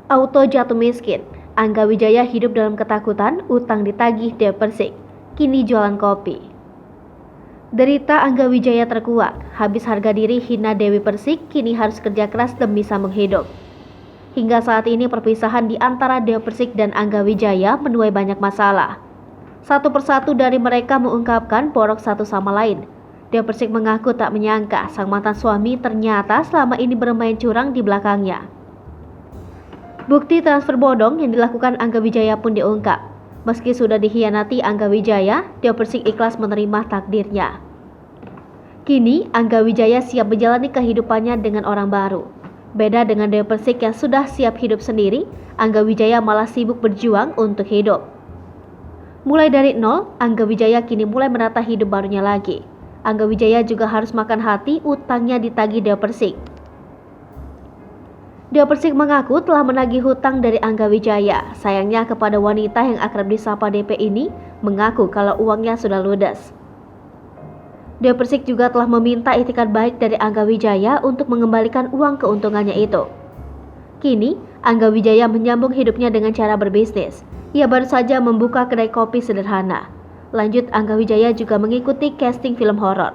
Auto jatuh miskin, Angga Wijaya hidup dalam ketakutan, utang ditagih Dewi Persik, kini jualan kopi. Derita Angga Wijaya terkuak, habis harga diri hina Dewi Persik, kini harus kerja keras demi sambung hidup. Hingga saat ini perpisahan di antara Dewi Persik dan Angga Wijaya menuai banyak masalah. Satu persatu dari mereka mengungkapkan borok satu sama lain. Dewi Persik mengaku tak menyangka sang mantan suami ternyata selama ini bermain curang di belakangnya. Bukti transfer bodong yang dilakukan Angga Wijaya pun diungkap. Meski sudah dikhianati Angga Wijaya, Dewi Persik ikhlas menerima takdirnya. Kini, Angga Wijaya siap menjalani kehidupannya dengan orang baru. Beda dengan Dewi Persik yang sudah siap hidup sendiri, Angga Wijaya malah sibuk berjuang untuk hidup. Mulai dari nol, Angga Wijaya kini mulai menata hidup barunya lagi. Angga Wijaya juga harus makan hati, utangnya ditagih Dewi Persik. Dewi Persik mengaku telah menagih hutang dari Angga Wijaya. Sayangnya kepada wanita yang akrab disapa DP ini mengaku kalau uangnya sudah ludes. Dewi Persik juga telah meminta itikat baik dari Angga Wijaya untuk mengembalikan uang keuntungannya itu. Kini, Angga Wijaya menyambung hidupnya dengan cara berbisnis. Ia baru saja membuka kedai kopi sederhana. Lanjut, Angga Wijaya juga mengikuti casting film horor.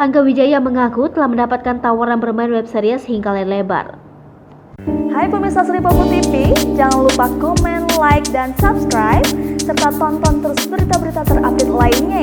Angga Wijaya mengaku telah mendapatkan tawaran bermain web series hingga layar lebar. Hai pemirsa Sri Popo TV, jangan lupa komen, like, dan subscribe, serta tonton terus berita-berita terupdate lainnya ya.